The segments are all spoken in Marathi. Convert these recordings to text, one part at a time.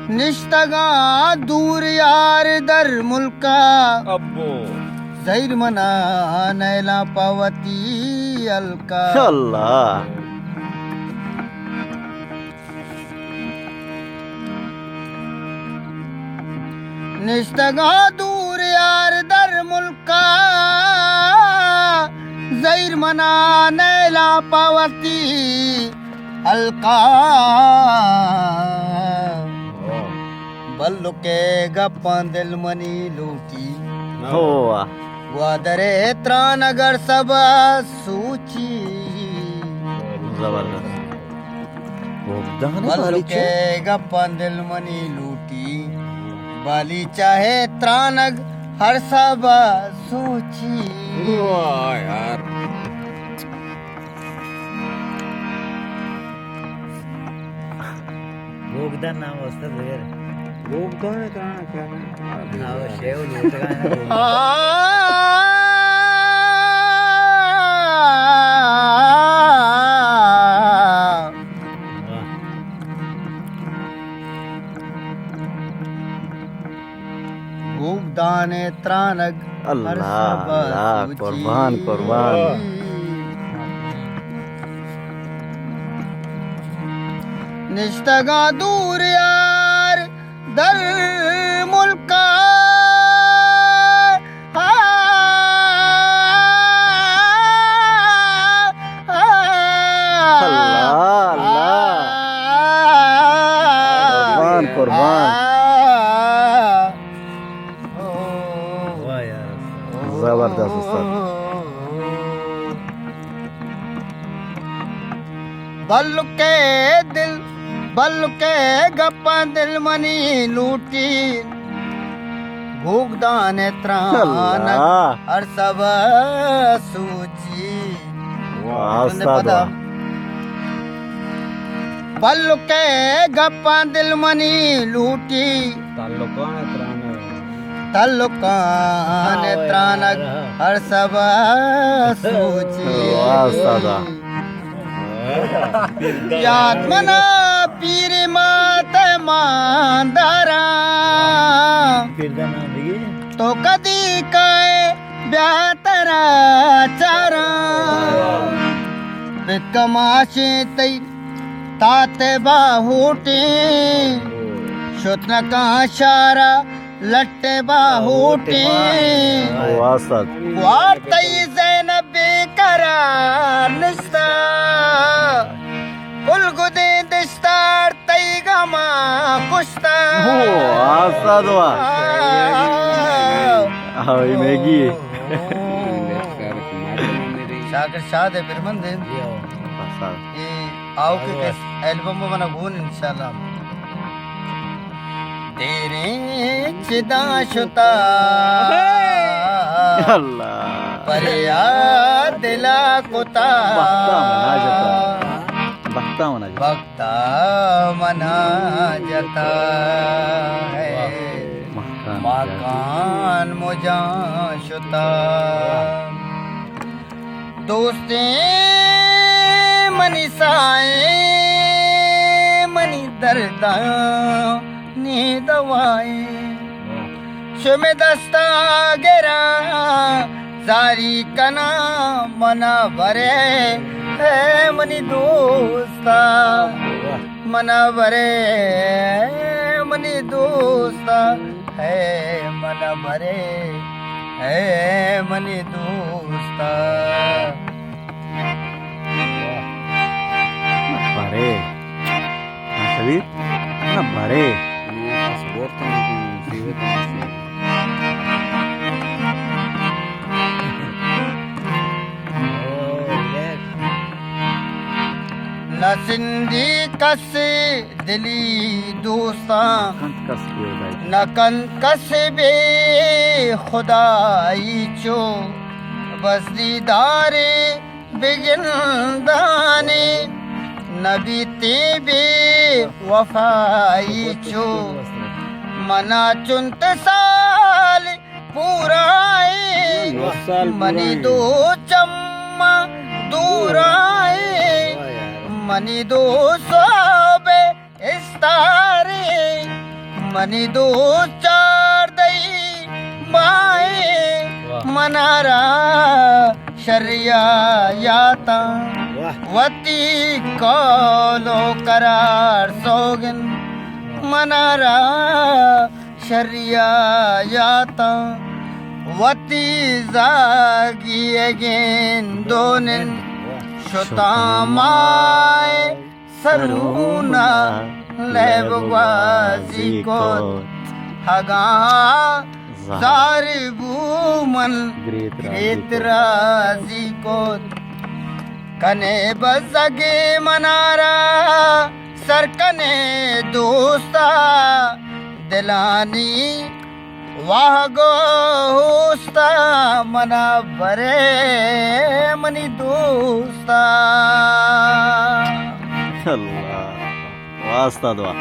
निश्तगा दूर यार दर मुल्का अब्बो जैर मना नैला पावती अलका अल्लाह निश्तगा दूर यार दर मुल्का जैर मना नैला पावती अलका बल्लु के गप्पा दिल मनी लूटी हो ग्वादरे त्रानगर सब सूची जबरदस्त भोगदाने बल्लु वाली के गप्पा दिल मनी लूटी बाली चाहे त्रानग हर सब सूची वाह यार भोगदान नाव असतं वेर भोगदाने क्या नाव शेव लुटगा भूगदाने त्रानग हर अल्लाह सब अल्लाह सूची। कुर्बान कुर्बान निश्तगा दूर यार दर मुल्का कुर्बान कुर्बान वाह यार जबरदस्त उस्ताद बल्लु के गप्पा दिल मनी लूटी भूगदाने त्रानग अल्लाह हर सब सूची वाह तुमने उस्ताद पता बल्लु के गप्पा दिल मनी लूटी तल्लुकान त्रानग हर सब सूची वाह उस्ताद याद मना पीर मात मांदारा फिरदा नाव दिगे तो कदी काय ब्यातरा चारा बिकमाशे तई ताते बाहूटे शुतन का शारा लट्टे बाहूटे वाह उस्ताद वार्तई ज़ैनब बेकरार निस्ता उलगुदे दिस्तार तई गमा कुश्ता वाह उस्ताद वाह हाय मैगी शाकिर शाद है फिर मंदे ये आओ के एल्बम में बना गुन इंशाल्लाह तेरे चिदा शुता अल्लाह परिया दिला कुता बख्ता मना भक्ता मना जता है मकान मुझा शुता दोस्ते मनी साए मनी दर्दा ने दवाए शुमे दस्ता गिरा जारी कना मना भरे है मनी दोस्ता मना भरे मनी दोस्ता है मना भरे है मनी दोस्ता भरे शरीर ना भरे न सिंधी कस दिली दोस्ता न कन कस बे खुदाई चो बस दीदारे बिगिनदाने नबी ते बे वफाई चो मना चुनत साल पूराए मनी दो चम्मा दूराए मनी दो सोबे इस्तारे मनी दो चार दई बाए वाह मनारा शरिया याता वाह वती कौलो करार सोगन मनारा शरिया याता वती जागी अगेन दोनन शुतामाय सरूना लेबवाजी को हगा जारिबूमन ग्रेतराजी को कने बजगे मनारा सरकने दोस्ता दिलानी वाह गो होस्ता मना बरे मनी दोस्ता अल्लाह वास्ता दुआ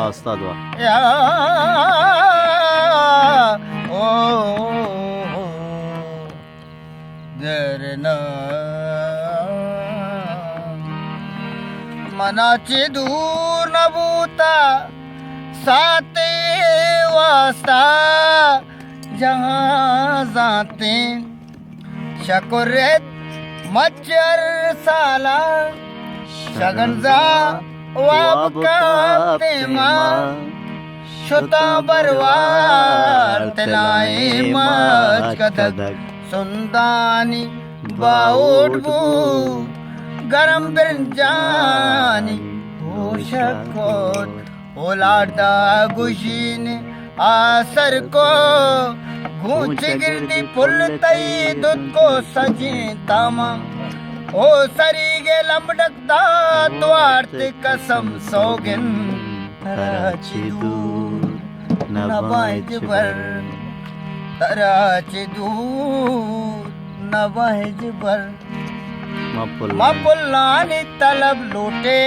वास्ता दुआ मनाचे दूर नबूता साते वास्ता जहाँ जाते शकुरत मच्छर साला शगनजा वाबका तेमा शुता बरवार तलाए मच कदक सुंदानी बाउडबू गरम बिरंजानी पोशकोट ओलाडा गुशीन आसर को गूंच गिरदी पुल तई दुध को सजी तामा ओ सरीगे लमडक दा द्वार्त कसम सोगिन तराची दूर नबाइज बर तराची दूर नबाइज बर मपुल्लानी तलब लूटे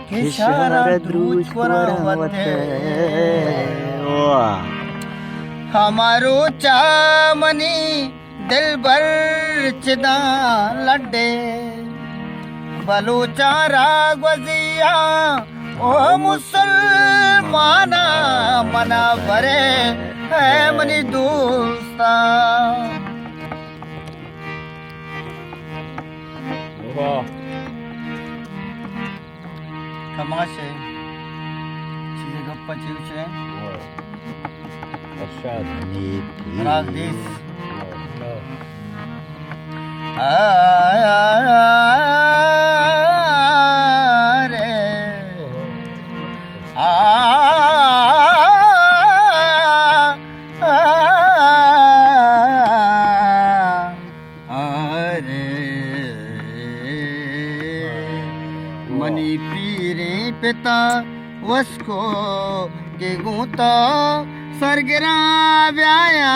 किशारा द्रूज वरवते हमारो चामनी दिल भर चिदा लड्डे बलूचा रागवजिया ओ मुसलमाना मना भरे है मनी दोस्ता तमाशे चीजें गप्पा चिवचे राग दिस मनी पीरे पिता वस्को के गूता सरगिरा व्याया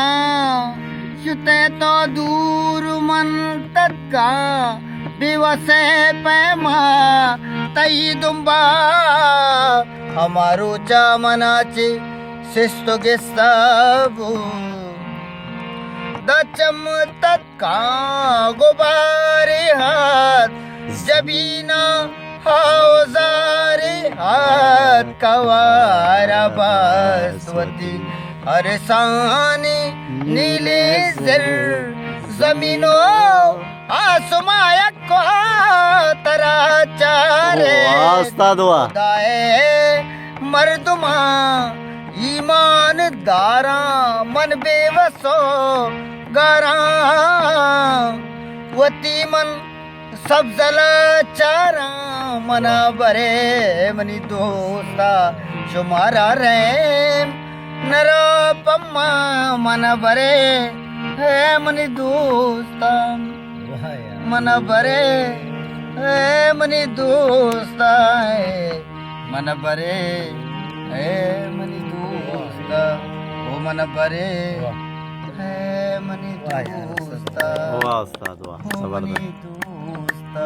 शुते तो दूर मन तत्का दिवसे पैमा तई दुंबा हमारो चा मनाचे शिस्तो गिस्ताबू दचम तत्का गुबारे हाथ जबीना हौजारे हाथ कवारा बासवती अरसानी नीले जर जमीनो आसमाया को तरा चारे वास्ता दुआ दाए मर्दुमा ईमान दारा मन बेवसो गारा वती मन सब जला चारा मना बरे मनी दोस्ता शुमारा रेम नरा पम्मा मन बरे है मनी दोस्ता वाह यार मन बरे है मनी दोस्ता है मन बरे है मनी दोस्ता ओ मन बरे है मनी दोस्ता वाह उस्ताद वाह ओ जबरदस्त मनी दोस्ता